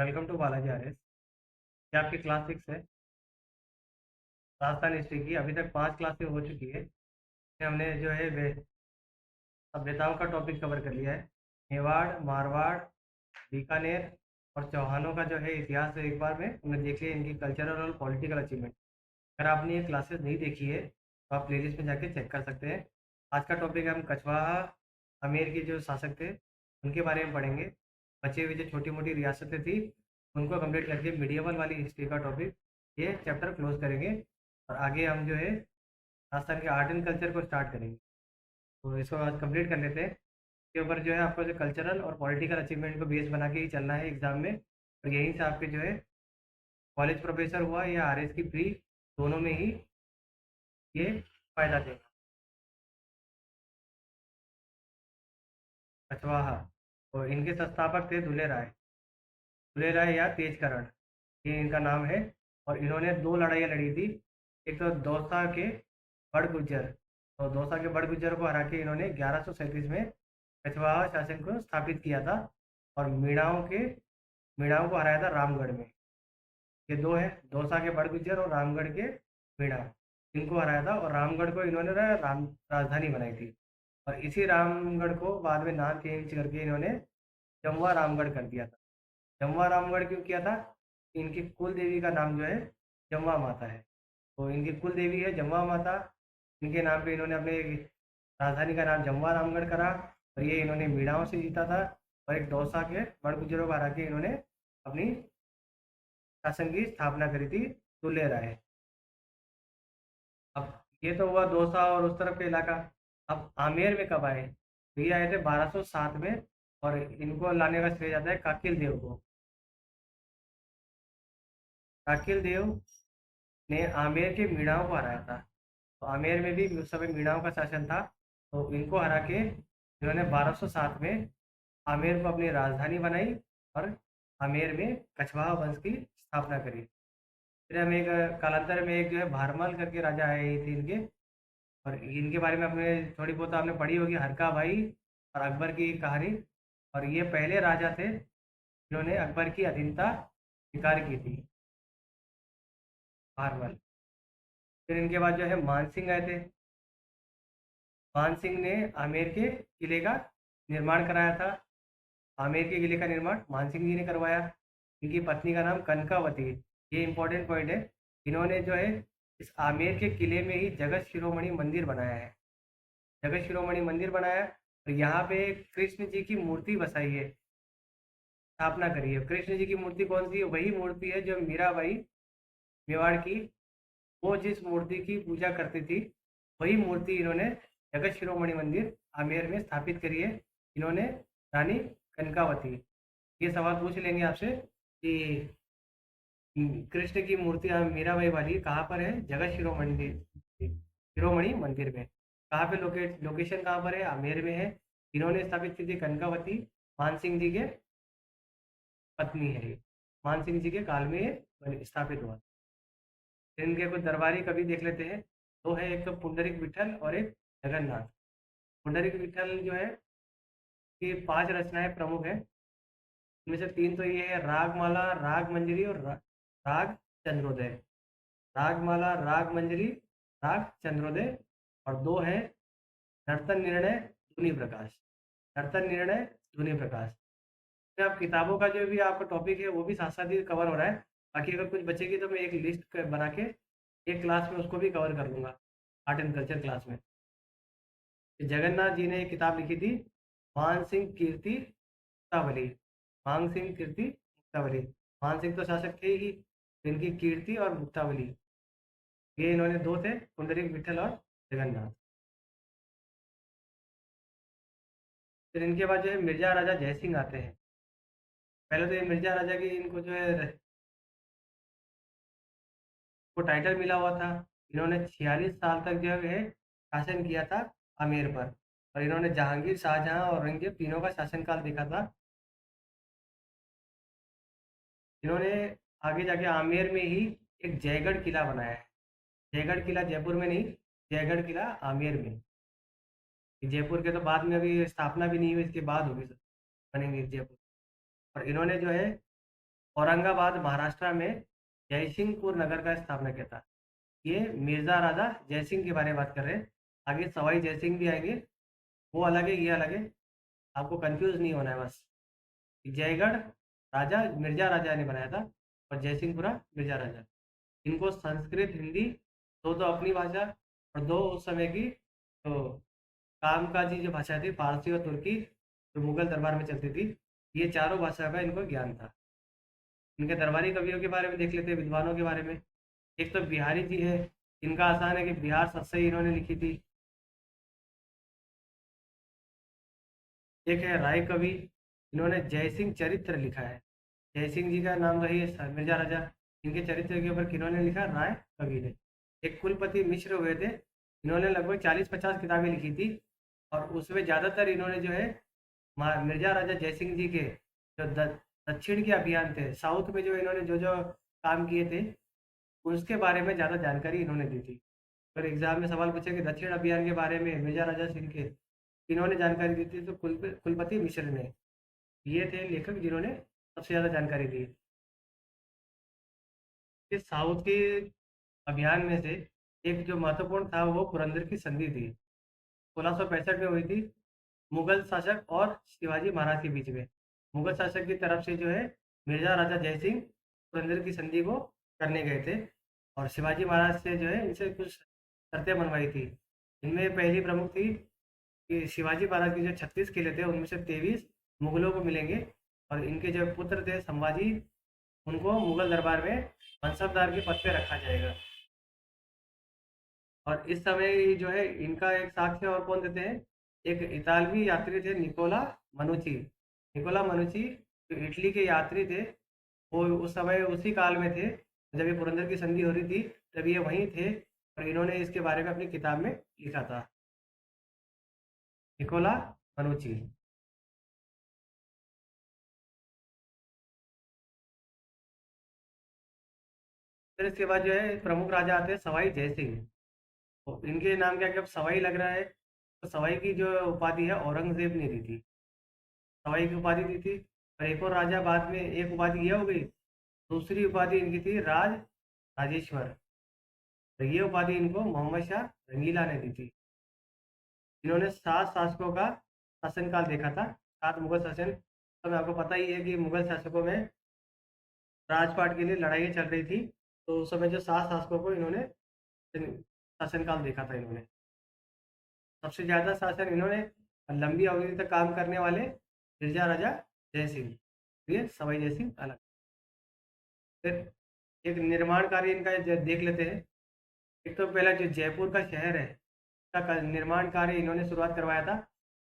Welcome to Balaji RS. ये आपकी class 6 है, राजस्थान हिस्ट्री की। अभी तक 5 क्लासें हो चुकी है। इसमें हमने जो है सभ्यताओं का टॉपिक कवर कर लिया है। मेवाड़, मारवाड़, बीकानेर और चौहानों का जो है इतिहास एक बार में हमने देख लिया, इनकी कल्चरल और पॉलिटिकल अचीवमेंट। अगर आपने ये क्लासेस नहीं देखी है तो आप प्लेलिस्ट में जाके चेक कर सकते हैं। आज का टॉपिक हम कछवाहा आमेर के जो शासक थे उनके बारे में पढ़ेंगे। बचे हुए जो छोटी मोटी रियासतें थी उनको कंप्लीट करके मीडिएवल वाली हिस्ट्री का टॉपिक ये चैप्टर क्लोज करेंगे। और आगे हम जो है राजस्थान के आर्ट एंड कल्चर को स्टार्ट करेंगे। तो इसको आज कंप्लीट कर लेते हैं। इसके ऊपर जो है आपको जो कल्चरल और पॉलिटिकल अचीवमेंट को बेस बना के ही चलना है एग्जाम में। और यहीं से आपके जो है कॉलेज प्रोफेसर हुआ या आरएस की प्री, दोनों में ही ये फायदा देगा। कछवाहा, तो इनके संस्थापक थे दुले राय। दुले राय या तेजकरण, ये इनका नाम है। और इन्होंने 2 लड़ाइयाँ लड़ी थी। एक तो दौसा के बड़गुज्जर, तो दौसा के बड़गुज्जर को हरा के इन्होंने 1137 में कछवाहा शासन को स्थापित किया था। और मीणाओं को हराया था रामगढ़ में। ये दो है, दौसा के बड़गुज्जर और रामगढ़ के मीणा, इनको हराया था। और रामगढ़ को इन्होंने ना राजधानी बनाई थी। और इसी रामगढ़ को बाद में नाम चेंज करके इन्होंने जमवा रामगढ़ कर दिया था। जमवा रामगढ़ क्यों किया था? इनकी कुल देवी का नाम जो है जमवा माता है। तो इनकी कुल देवी है जमवा माता। इनके नाम पे इन्होंने अपने राजधानी का नाम जमवा रामगढ़ करा। और ये इन्होंने मीणाओं से जीता था। और एक दौसा के बड़गुजरों को हरा के इन्होंने अपनी शासन की स्थापना करी थी, दुल्हे राय। अब ये तो हुआ दौसा और उस तरफ का इलाका। अब आमेर में कब आए? तो ये आए थे 1207 में। और इनको लाने का श्रेय जाता है काकिल देव को। काकिल देव ने आमेर के मीणाओं को हराया था। तो आमेर में भी उस समय मीणाओं का शासन था। तो इनको हरा के इन्होंने 1207 में आमेर को अपनी राजधानी बनाई। और आमेर में कछवाहा वंश की स्थापना करी। फिर हम एक कालांतर में एक जो है भारमल करके राजा आए थे इनके। और इनके बारे में आपने थोड़ी बहुत आपने पढ़ी होगी, हरका भाई और अकबर की कहानी। और ये पहले राजा थे जिन्होंने अकबर की अधीनता स्वीकार की थी, भारमल। फिर इनके बाद जो है मानसिंह आए थे। मानसिंह ने आमेर के किले का निर्माण कराया था। आमेर के किले का निर्माण मानसिंह जी ने करवाया। इनकी पत्नी का नाम कनकावती। ये इंपॉर्टेंट पॉइंट है। इन्होंने जो है इस आमेर के किले में ही जगत शिरोमणि मंदिर बनाया है। जगत शिरोमणि मंदिर बनाया। और यहाँ पे कृष्ण जी की मूर्ति बसाई है, स्थापना करी है। कृष्ण जी की मूर्ति कौन सी है? वही मूर्ति है जो मीराबाई मेवाड़ की, वो जिस मूर्ति की पूजा करती थी वही मूर्ति इन्होंने जगत शिरोमणि मंदिर आमेर में स्थापित करी है। इन्होंने रानी कनकावती। ये सवाल पूछ लेंगे आपसे कि कृष्ण की मूर्ति मीराबाई वाली कहाँ पर है? जगत शिरोमणि मंदिर में। कहाँ पे लोकेशन कहाँ पर है? आमेर में है। इन्होंने स्थापित की थी कनकावती। मान सिंह जी के पत्नी है ये। मान सिंह जी के काल में ये स्थापित हुआ। इनके कुछ दरबारी कवि देख लेते हैं। दो है, एक तो पुंडरिक विठल और एक जगन्नाथ। पुंडरिक विठल जो है ये 5 रचनाएं प्रमुख है। इनमें से 3 तो ये है रागमाला, राग मंजरी और राग चंद्रोदय। रागमाला, राग मंजरी, राग चंद्रोदय। और 2 है नर्तन निर्णय, ध्वनि प्रकाश। नर्तन निर्णय, ध्वनि प्रकाश। तो आप किताबों का जो भी आपका टॉपिक है वो भी साथ साथ ही कवर हो रहा है। बाकी अगर कुछ बचेगी तो मैं एक लिस्ट बना के एक क्लास में उसको भी कवर कर लूँगा, आर्ट एंड कल्चर क्लास में। जगन्नाथ जी ने एक किताब लिखी थी, मान सिंह कीर्ति मुक्तावली। मान सिंह कीर्ति मुक्तावली। मान सिंह तो शासक थे ही, इनकी कीर्ति और मुक्तावली, ये इन्होंने 2 थे, पुंडरीक विठल और जगन्नाथ। फिर इनके बाद जो है मिर्जा राजा जयसिंह आते हैं। पहले तो ये मिर्जा राजा की इनको जो है को टाइटल मिला हुआ था। इन्होंने 46 साल तक जो है शासन किया था आमेर पर। और इन्होंने जहांगीर, शाहजहां और औरंगजेब तीनों का शासनकाल देखा था। इन्होंने आगे जाके आमेर में ही एक जयगढ़ किला बनाया है। जयगढ़ किला जयपुर में नहीं, जयगढ़ किला आमेर में। जयपुर के तो बाद में अभी स्थापना भी नहीं हुई, इसके बाद होगी, बनेंगे जयपुर। और इन्होंने जो है औरंगाबाद महाराष्ट्र में जयसिंहपुर नगर का स्थापना किया था। ये मिर्जा राजा जयसिंह के बारे में बात कर रहे हैं। आगे सवाई जयसिंह भी आएंगे, वो अलग है, ये अलग है, आपको कंफ्यूज नहीं होना है बस। जयगढ़ राजा मिर्जा राजा ने बनाया था और जयसिंहपुरा मिर्जा राजा। इनको संस्कृत हिंदी दो दो अपनी भाषा और दो उस समय की तो कामकाजी जो भाषा थी फारसी और तुर्की जो मुगल दरबार में चलती थी, ये चारों भाषा का इनको ज्ञान था। इनके दरबारी कवियों के बारे में देख लेते हैं, विद्वानों के बारे में। एक तो बिहारी जी है, इनका आसान है कि बिहार सत्सई इन्होंने लिखी थी। एक है राय कवि, इन्होंने जयसिंह चरित्र लिखा है। जयसिंह जी का नाम रही है मिर्जा राजा, इनके चरित्र के ऊपर किन्होंने लिखा, राय कवि ने। एक कुलपति मिश्र हुए थे, इन्होंने लगभग 40-50 किताबें लिखी थी और उसमें ज़्यादातर इन्होंने जो है मिर्जा राजा जयसिंह जी के जो दक्षिण के अभियान थे, साउथ में जो इन्होंने जो जो काम किए थे उसके बारे में ज़्यादा जानकारी इन्होंने दी थी। अगर एग्जाम में सवाल पूछे कि दक्षिण अभियान के बारे में मिर्जा राजा सिंह के इन्होंने जानकारी दी थी, तो कुलपति मिश्र ने, ये थे लेखक जिन्होंने सबसे ज़्यादा जानकारी दी। इस साउथ के अभियान में से एक जो महत्वपूर्ण था वो पुरंदर की संधि थी, 1665 में हुई थी, मुगल शासक और शिवाजी महाराज के बीच में। मुगल शासक की तरफ से जो है मिर्जा राजा जयसिंह पुरंदर की संधि को करने गए थे और शिवाजी महाराज से जो है इनसे कुछ शर्तें बनवाई थी। इनमें पहली प्रमुख थी कि शिवाजी महाराज के जो 36 किले थे उनमें से 23 मुगलों को मिलेंगे और इनके जो पुत्र थे संभाजी, उनको मुगल दरबार में मनसबदार के पद पे रखा जाएगा। और इस समय जो है इनका एक साक्ष्य और कौन देते हैं, एक इतालवी यात्री थे निकोला मनुची। निकोला मनुची जो इटली के यात्री थे, वो उस समय उसी काल में थे जब ये पुरंदर की संधि हो रही थी, तब ये वहीं थे और इन्होंने इसके बारे में अपनी किताब में लिखा था, निकोला मनुची। फिर इसके बाद जो है प्रमुख राजा आते हैं सवाई जयसिंह। तो इनके नाम क्या क्या सवाई लग रहा है, तो सवाई की जो उपाधि है औरंगजेब ने दी थी, सवाई की उपाधि दी थी। और एक और राजा बाद में, एक उपाधि यह हो गई, दूसरी उपाधि इनकी थी राजेश्वर। तो ये उपाधि इनको मोहम्मद शाह रंगीला ने दी थी। इन्होंने 7 शासकों का शासनकाल देखा था, 7 मुगल शासन। तो मैं आपको पता ही है कि मुगल शासकों में राजपाट के लिए लड़ाइयाँ चल रही थी, तो उस समय जो 7 शासकों को इन्होंने शासनकाल देखा था। इन्होंने सबसे ज़्यादा शासन इन्होंने लंबी अवधि तक काम करने वाले मिर्जा राजा जयसिंह, ये सवाई जयसिंह अलग। फिर एक निर्माण कार्य इनका देख लेते हैं। एक तो पहला जो जयपुर का शहर है, का निर्माण कार्य इन्होंने शुरुआत करवाया था।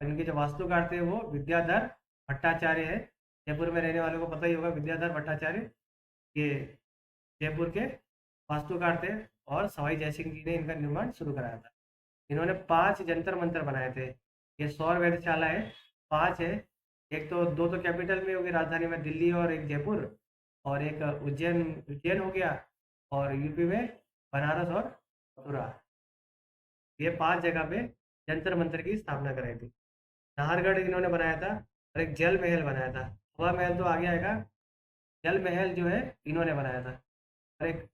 इनके जो वास्तुकार थे वो विद्याधर भट्टाचार्य है। जयपुर में रहने वालों को पता ही होगा विद्याधर भट्टाचार्य, ये जयपुर के वास्तुकार थे और सवाई जयसिंह जी ने इनका निर्माण शुरू कराया था। इन्होंने 5 जंतर मंतर बनाए थे। ये सौर वेधशाला है, 5 है। एक तो दो तो कैपिटल में होगी, राजधानी में दिल्ली और एक जयपुर, और एक उज्जैन उज्जैन हो गया, और यूपी में बनारस और मथुरा। ये 5 जगह पे जंतर मंतर की स्थापना कराई थी। नाहरगढ़ इन्होंने बनाया था और एक जल महल बनाया था। हवा महल तो आगे आएगा, जल महल जो है इन्होंने बनाया था। और एक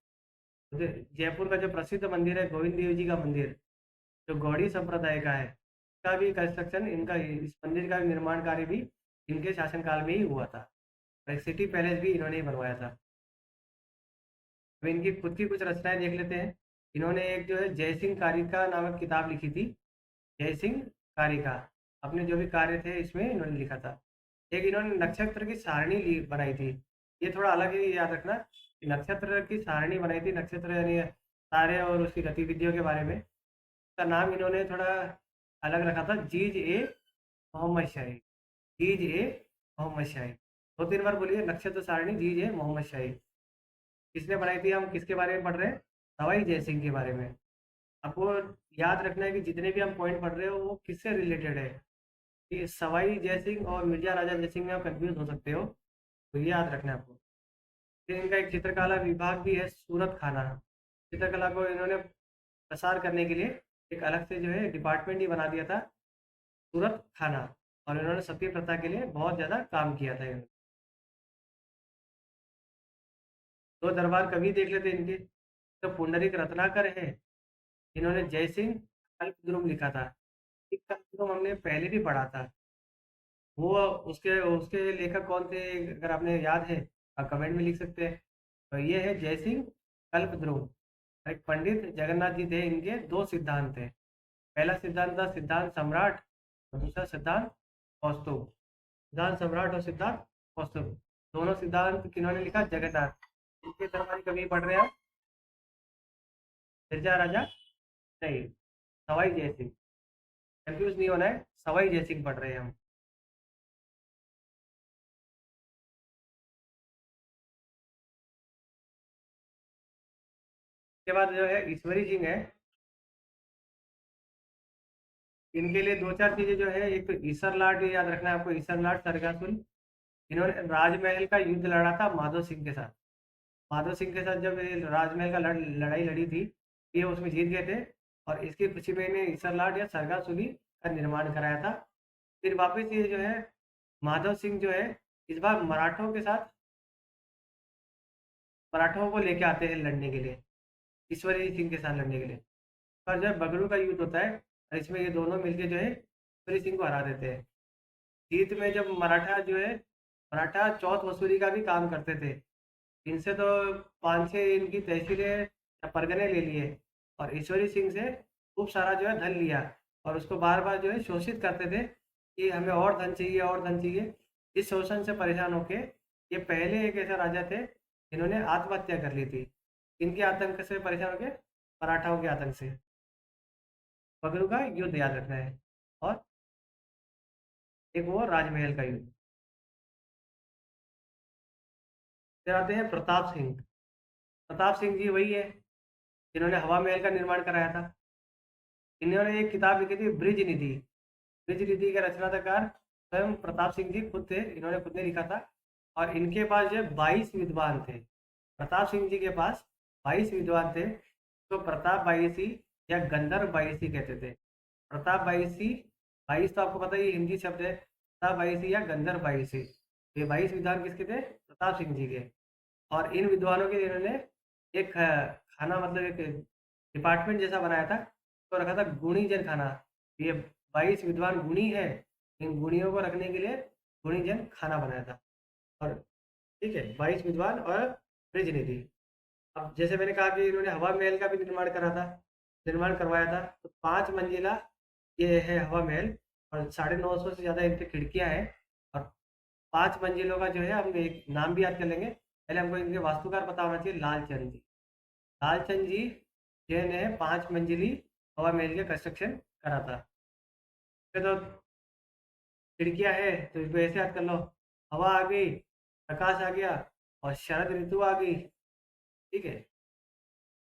जयपुर का जो प्रसिद्ध मंदिर है गोविंद देव जी का मंदिर, जो गौड़ी संप्रदाय का है, इसका भी कंस्ट्रक्शन इनका, इस मंदिर का निर्माण कार्य भी इनके शासनकाल में ही हुआ था। और एक सिटी पैलेस भी इन्होंने ही बनवाया था। अब इनकी खुद की कुछ रचनाएं देख लेते हैं। इन्होंने एक जो है जयसिंह कारिका नामक किताब लिखी थी, जयसिंह कारिका। अपने जो भी कार्य थे इसमें इन्होंने लिखा था। एक इन्होंने नक्षत्र की सारणी बनाई थी, ये थोड़ा अलग ही याद रखना कि नक्षत्र की सारणी बनाई थी। नक्षत्र यानी तारे और उसकी गतिविधियों के बारे में। इसका नाम इन्होंने थोड़ा अलग रखा था, जीज ए मोहम्मद शाही। जीज ए मोहम्मद शाही, 2-3 बार बोलिए, नक्षत्र सारणी जीज ए मोहम्मद शाही। किसने बनाई थी, हम किसके बारे में पढ़ रहे हैं, सवाई जयसिंह के बारे में। आपको याद रखना है कि जितने भी हम पॉइंट पढ़ रहे हो वो किससे रिलेटेड है, कि सवाई जयसिंह और मिर्जा राजा जयसिंह में आप कंफ्यूज हो सकते हो, तो ये याद रखना है आपको। फिर इनका एक चित्रकला विभाग भी है, सूरत खाना। चित्रकला को इन्होंने प्रसार करने के लिए एक अलग से जो है डिपार्टमेंट ही बना दिया था, सूरत खाना। और इन्होंने सती प्रथा के लिए बहुत ज़्यादा काम किया था इन्होंने। दो दरबार कवि देख लेते इनके। तो पुंडरीक रत्नाकर है, इन्होंने जयसिंह कल्पद्रुम लिखा था। ये कल्पद्रुम हमने पहले भी पढ़ा था। वो उसके उसके लेखक कौन थे, अगर आपने याद है आप कमेंट में लिख सकते हैं। तो ये है जयसिंह कल्पद्रुम। एक पंडित जगन्नाथ जी थे, इनके दो सिद्धांत थे। पहला सिद्धांत था सिद्धांत सम्राट, और दूसरा सिद्धांत कौस्तुभ। सिद्धांत सम्राट और सिद्धांत कौस्तुभ, दोनों सिद्धांत किन्होंने लिखा, जगन्नाथ। इनके दरबारी कवि पढ़ रहे हैं आप, मिर्जा राजा नहीं, सवाई जयसिंह। कंफ्यूज नहीं होना है, सवाई जयसिंह पढ़ रहे हैं हम। उसके बाद जो है ईश्वरी सिंह है। इनके लिए दो चार चीजें जो है, एक तो ईसर लाट, ये याद रखना है आपको, ईसर लाट सरगासुल। इन्होंने राजमहल का युद्ध लड़ा था माधो सिंह के साथ। माधो सिंह के साथ जब ये राजमहल का लड़ाई लड़ी थी, ये उसमें जीत गए थे। और इसकी खुशी में इन्हें ईसर लाट या सरगासुली का निर्माण कराया था। फिर वापस ये जो है माधव सिंह जो है, इस बार मराठों को लेके आते हैं लड़ने के लिए, ईश्वरी सिंह के साथ लड़ने के लिए। पर जब बगरू का युद्ध होता है, और इसमें ये दोनों मिलके जो है ईश्वरी सिंह को हरा देते हैं। जीत में जब मराठा चौथ वसूली का भी काम करते थे। इनसे तो 5-6 इनकी तहसीलें या परगने ले लिए, और ईश्वरी सिंह से खूब सारा जो है धन लिया, और उसको बार बार जो है शोषित करते थे कि हमें और धन चाहिए, और धन चाहिए। इस शोषण से परेशान होके ये पहले एक ऐसे राजा थे जिन्होंने आत्महत्या कर ली थी। इनके आतंक से परेशान होके, मराठाओं के आतंक से। बगरू का युद्ध याद रखना है। और एक वो राजमहल का युद्ध। फिर आते हैं प्रताप सिंह। प्रताप सिंह जी वही है जिन्होंने हवा महल का निर्माण कराया था। इन्होंने एक किताब लिखी थी, ब्रिज निधि। ब्रिज निधि के रचनाकार स्वयं प्रताप सिंह जी खुद थे, इन्होंने खुद ने लिखा था। और इनके पास जो 22 विद्वान थे। प्रताप सिंह जी के पास 22 विद्वान थे, तो प्रताप बाईसी या गंधर्व बाईसी कहते थे। प्रताप बाईसी, 22 तो आपको पता ही हिंदी शब्द है, प्रताप बाईसी या गंधर्व बाईसी। ये 22 विद्वान किसके थे, प्रताप सिंह जी के। और इन विद्वानों के लिए इन्होंने एक खाना, मतलब एक डिपार्टमेंट जैसा बनाया था, तो रखा था गुणी जन खाना। ये 22 विद्वान गुणी है, इन गुणियों को रखने के लिए गुणी जन खाना बनाया था। और ठीक है, 22 विद्वान और प्रतिनिधि। अब जैसे मैंने कहा कि इन्होंने हवा महल का भी निर्माण करवाया था। तो 5 मंजिला ये है हवा महल, और 950 से ज़्यादा इन पे खिड़कियाँ हैं। और 5 मंजिलों का जो है, हम एक नाम भी याद कर लेंगे। पहले हमको इनके वास्तुकार पता होना चाहिए, लालचंद जी। लालचंद जी जिन्होंने 5 मंजिली हवा महल का कंस्ट्रक्शन करा था। फिर तो खिड़कियाँ है, तो इसको ऐसे याद कर लो, हवा आ गई, प्रकाश आ गया, और शरद ऋतु आ गई। ठीक है।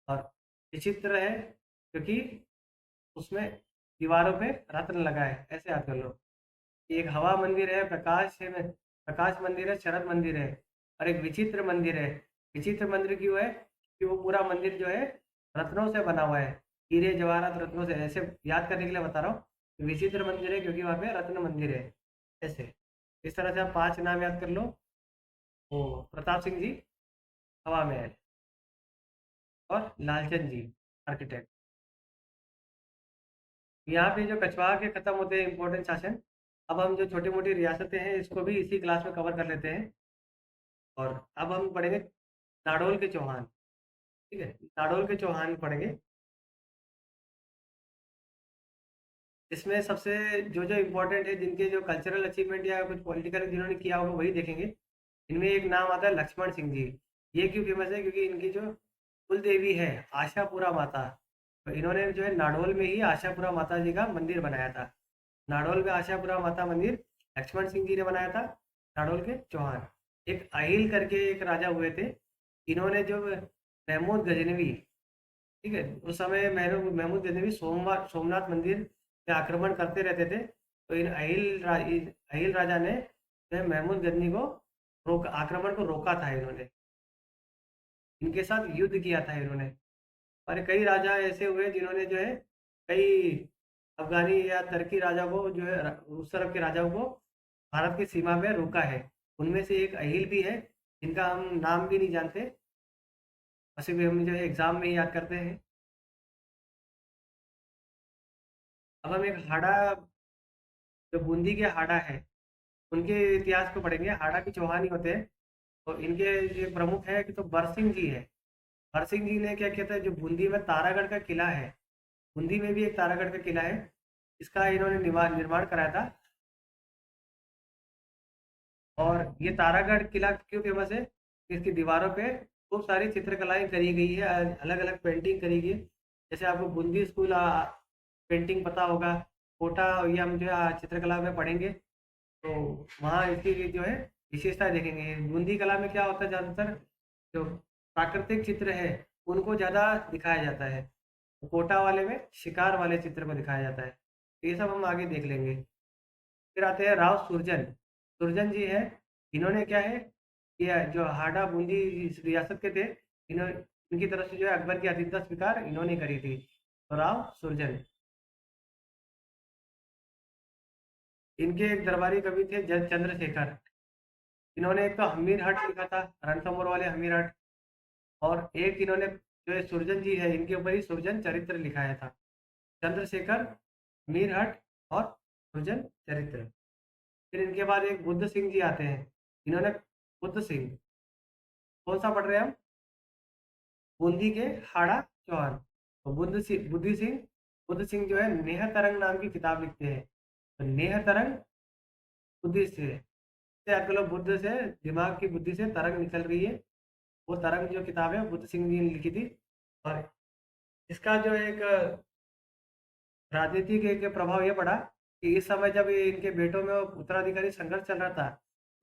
और विचित्र है क्योंकि उसमें दीवारों पे रत्न लगा है, ऐसे याद कर लो कि एक हवा मंदिर है, प्रकाश मंदिर है, शरद मंदिर है, और एक विचित्र मंदिर है। विचित्र मंदिर क्यों है कि वो पूरा मंदिर जो है रत्नों से बना हुआ है, हीरे जवाहरात रत्नों से। ऐसे याद करने के लिए बता रहा हूँ, विचित्र मंदिर है क्योंकि वहाँ पे रत्न मंदिर है। ऐसे इस तरह से आप 5 नाम याद कर लो। वो प्रताप सिंह जी हवा महल, और लालचंद जी आर्किटेक्ट। यहाँ पे जो कछवाहा के खत्म होते हैं इंपॉर्टेंट शासन, अब हम जो छोटी मोटी रियासतें हैं इसको भी इसी क्लास में कवर कर लेते हैं। और अब हम पढ़ेंगे नाडोल के चौहान। ठीक है, नाडोल के चौहान पढ़ेंगे। इसमें सबसे जो जो इम्पोर्टेंट है, जिनके जो कल्चरल अचीवमेंट या कुछ पॉलिटिकल जिन्होंने किया होगा वही देखेंगे। इनमें एक नाम आता है लक्ष्मण सिंह जी। ये क्यों फेमस है, क्योंकि इनकी जो कुल देवी है आशापुरा माता, तो इन्होंने जो है नाडोल में ही आशापुरा माता जी का मंदिर बनाया था। नाडोल में आशापुरा माता मंदिर लक्ष्मण सिंह जी ने बनाया था, नाडोल के चौहान। एक अहिल करके एक राजा हुए थे, इन्होंने जो महमूद गजनवी, ठीक है, उस समय महमूद गजनवी सोमनाथ मंदिर पे आक्रमण करते रहते थे। तो इन अहिल राजा ने जो है महमूद गजनी को आक्रमण को रोका था। इन्होंने इनके साथ युद्ध किया था इन्होंने। और कई राजा ऐसे हुए जिन्होंने जो है कई अफगानी या तुर्की राजा को जो है उस तरफ के राजाओं को भारत की सीमा में रोका है। उनमें से एक अहिल भी है, जिनका हम नाम भी नहीं जानते। वैसे भी हम जो है एग्जाम में ही याद करते हैं। अब हम एक हाड़ा, जो बूंदी के हाड़ा है, उनके इतिहास को पढ़ेंगे। हाड़ा के चौहान ही होते हैं। तो इनके जो प्रमुख है कि तो बरसिंह जी है। बरसिंह जी ने क्या किया था, जो बूंदी में तारागढ़ का किला है, बूंदी में भी एक तारागढ़ का किला है, इसका इन्होंने निर्माण कराया था। और ये तारागढ़ किला क्यों फेमस है? इसकी दीवारों पे खूब सारी चित्रकलाएं करी गई है, अलग अलग पेंटिंग करी गई है। जैसे आपको बूंदी स्कूल पेंटिंग पता होगा, कोटा, ये हम जो है चित्रकला में पढ़ेंगे। तो वहाँ इसकी जो है विशेषता देखेंगे। बूंदी कला में क्या होता है, ज़्यादातर जो प्राकृतिक चित्र है उनको ज़्यादा दिखाया जाता है। कोटा वाले में शिकार वाले चित्र को दिखाया जाता है। तो ये सब हम आगे देख लेंगे। फिर आते हैं राव सुरजन। सुरजन जी है, इन्होंने क्या है, ये जो हाड़ा बूंदी इस रियासत के थे, इन्होंने, इनकी तरफ से जो है अकबर की आतिथ्यता स्वीकार इन्होंने करी थी। तो राव सुरजन, इनके एक दरबारी कवि थे चंद्रशेखर। इन्होंने एक तो हमीर हट लिखा था, रणथंभौर वाले हमीर हट। और एक इन्होंने जो है सुरजन जी है, इनके ऊपर ही सुरजन चरित्र लिखाया था। चंद्रशेखर, हमीर हट और सुरजन चरित्र। फिर इनके बाद एक बुद्ध सिंह जी आते हैं। इन्होंने, बुद्ध सिंह, कौन सा पढ़ रहे हैं हम? बूंदी के हाड़ा चौहान। तो बुद्ध सिंह जो है नेह तरंग नाम की किताब लिखते हैं। तो नेह तरंग, बुद्धि से आपके लोग बुद्ध से, दिमाग की बुद्धि से तरंग निकल रही है। वो तरंग जो किताब है बुद्ध सिंह जी ने लिखी थी। और इसका जो एक राजनीतिक एक प्रभाव ये पड़ा कि इस समय जब ये इनके बेटों में उत्तराधिकारी संघर्ष चल रहा था,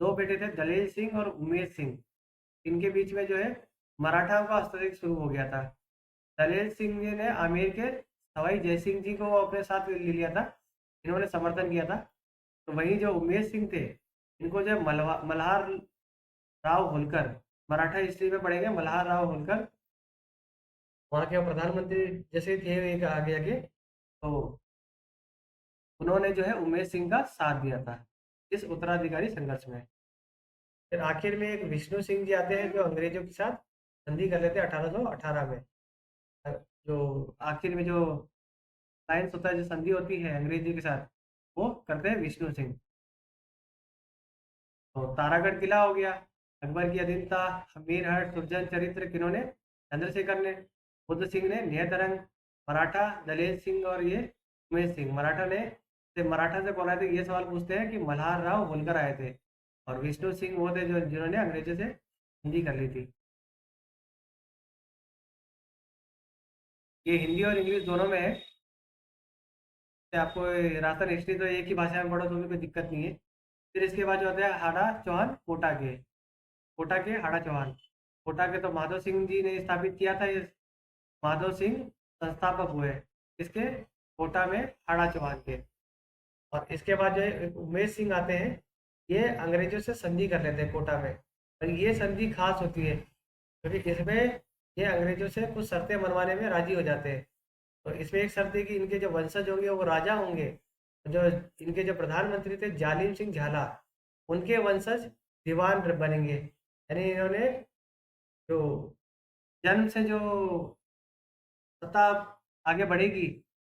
दो बेटे थे दलेल सिंह और उमेश सिंह। इनके बीच में जो है मराठाओं का हस्तक्षेप शुरू हो गया था। दलेल सिंह जी ने आमेर के सवाई जयसिंह जी को अपने साथ ले लिया था, इन्होंने समर्थन किया था। तो वहीं जो उमेश सिंह थे, इनको जो मल्हार राव होलकर, मराठा हिस्ट्री में पढ़ेंगे, मल्हार राव होलकर वहाँ के प्रधानमंत्री जैसे थे एक आगे आगे। तो उन्होंने जो है उमेश सिंह का साथ दिया था इस उत्तराधिकारी संघर्ष में। फिर आखिर में एक विष्णु सिंह जी आते हैं, जो अंग्रेजों के साथ संधि कर लेते हैं 1818 में। जो आखिर में जो साइंस होता है, जो संधि होती है अंग्रेजी के साथ, वो करते हैं विष्णु सिंह। तो तारागढ़ किला हो गया, अकबर की अधीनता, हमीर हट, सुरजन चरित्र किन्होंने? चंद्रशेखर ने। बुद्ध सिंह ने नेहतरंग, मराठा दलेल सिंह और ये उमेश सिंह। मराठा से कौन आए थे, ये सवाल पूछते हैं कि मल्हार राव होलकर आए थे। और विष्णु सिंह वो थे जो जिन्होंने अंग्रेजों से हिंदी कर ली थी। ये हिंदी और इंग्लिश दोनों में है। आपको राजस्थान हिस्ट्री तो एक ही भाषा में पढ़ो तो भी कोई दिक्कत नहीं है। फिर इसके बाद जो होता है हाड़ा चौहान कोटा के। कोटा के हाड़ा चौहान, कोटा के तो माधव सिंह जी ने स्थापित किया था ये। माधव सिंह संस्थापक हुए इसके, कोटा में हाड़ा चौहान के। और इसके बाद जो है उमेश सिंह आते हैं, ये अंग्रेजों से संधि कर लेते हैं कोटा में। और ये संधि खास होती है क्योंकि इसमें ये अंग्रेजों से कुछ शर्तें मनवाने में राजी हो जाते हैं। तो इसमें एक शर्त है कि इनके जो वंशज होंगे वो राजा होंगे। जो इनके जो प्रधानमंत्री थे जालिम सिंह झाला, उनके वंशज दीवान बनेंगे। यानी इन्होंने जो जन्म से जो सत्ता आगे बढ़ेगी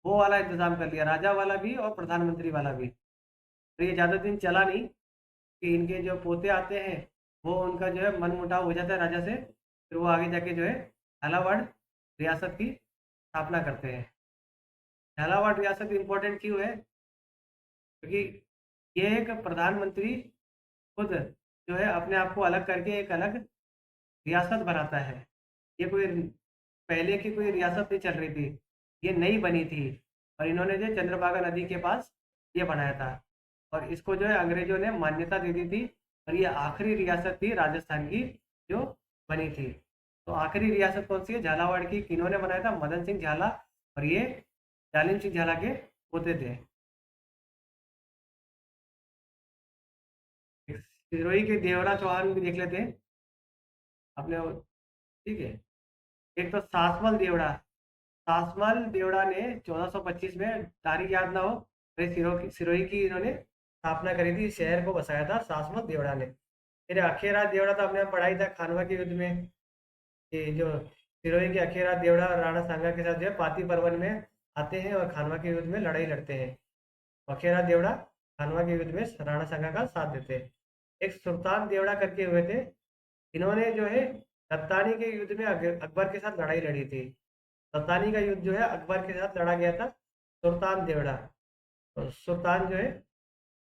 वो वाला इंतजाम कर लिया, राजा वाला भी और प्रधानमंत्री वाला भी। तो ये ज़्यादा दिन चला नहीं कि इनके जो पोते आते हैं वो उनका जो है मन मुटाव हो जाता है राजा से। फिर वो आगे जाके जो है झालावाड़ रियासत की स्थापना करते हैं। झालावाड़ रियासत इंपॉर्टेंट क्यों है? क्योंकि ये एक प्रधानमंत्री खुद जो है अपने आप को अलग करके एक अलग रियासत बनाता है। ये कोई पहले की कोई रियासत नहीं चल रही थी, ये नई बनी थी। और इन्होंने जो चंद्रभागा नदी के पास ये बनाया था। और इसको जो है अंग्रेजों ने मान्यता दे दी थी। और ये आखिरी रियासत थी राजस्थान की जो बनी थी। तो आखिरी रियासत कौन सी है? झालावाड़ की। किन्होंने बनाया था? मदन सिंह झाला। और ये जालिम सिंह झाला के पोते थे। सिरोही के देवरा चौहान भी देख लेते हैं अपने। ठीक है, एक तो सासमल देवड़ा। सासमल देवड़ा ने 1425 में, तारीख याद ना हो, अरे सिरोही की इन्होंने स्थापना करी थी, शहर को बसाया था सासमल देवड़ा ने। फिर अखेरा देवड़ा तो आपने पढ़ा ही था खानवा के युद्ध में, कि जो सिरोही के अखेरा देवड़ा और राणा सांगा के साथ जो है पाती पर्वन में आते हैं और खानवा के युद्ध में लड़ाई लड़ते हैं। अखेरा देवड़ा खानवा के युद्ध में राणा सांगा का साथ देते हैं। एक सुल्तान देवड़ा करके हुए थे, इन्होंने जो है दत्तानी के युद्ध में अकबर के साथ लड़ाई लड़ी थी। दत्तानी का युद्ध जो है अकबर के साथ लड़ा गया था सुल्तान देवड़ा। तो सुल्तान जो है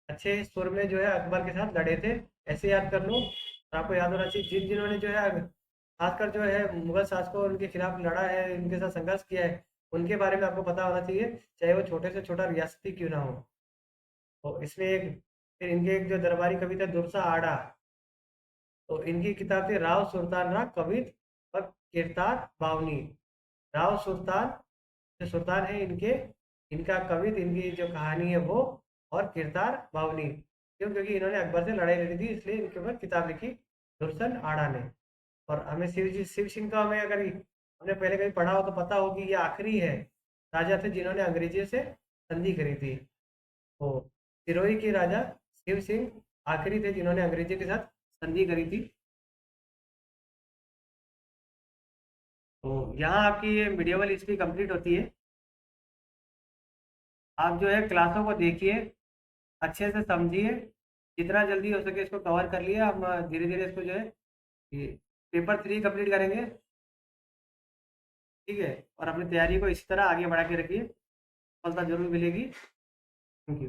अच्छे सुर में जो है अकबर के साथ लड़े थे, ऐसे याद कर लो। और आपको याद होना चाहिए जिन जिन्होंने जो है खासकर जो है मुगल शासकों उनके खिलाफ लड़ा है, इनके साथ संघर्ष किया है, उनके बारे में आपको पता होना चाहिए, चाहे वो छोटे से छोटा रियासती क्यों ना हो। तो इसमें एक फिर इनके एक जो दरबारी कवि थे दुरसा आड़ा, तो इनकी किताब थी राव सुल्तान रा कवित और किरतार बावनी। राव सुल्तान जो सुल्तान है इनके, इनका कवित, इनकी जो कहानी है वो, और किरतार बावनी, क्यों? क्योंकि इन्होंने अकबर से लड़ाई लड़ी थी, इसलिए इनके ऊपर किताब लिखी दुर्सन आड़ा ने। और हमें शिव सिंह का, हमें अगर हमने पहले कभी पढ़ा हो तो पता होगी ये आखिरी है राजा थे जिन्होंने अंग्रेजी से संधि करी थी। तो सिरोही के राजा शिव सिंह आखिरी थे जिन्होंने अंग्रेजी के साथ संधि करी थी। तो यहाँ आपकी ये मिडिवल हिस्ट्री कंप्लीट होती है। आप जो है क्लासों को देखिए, अच्छे से समझिए, जितना जल्दी हो सके इसको कवर कर लिए। हम धीरे धीरे इसको जो है ये पेपर 3 कंप्लीट करेंगे, ठीक है? और अपनी तैयारी को इसी तरह आगे बढ़ा के रखिए, सफलता जरूर मिलेगी। Thank you.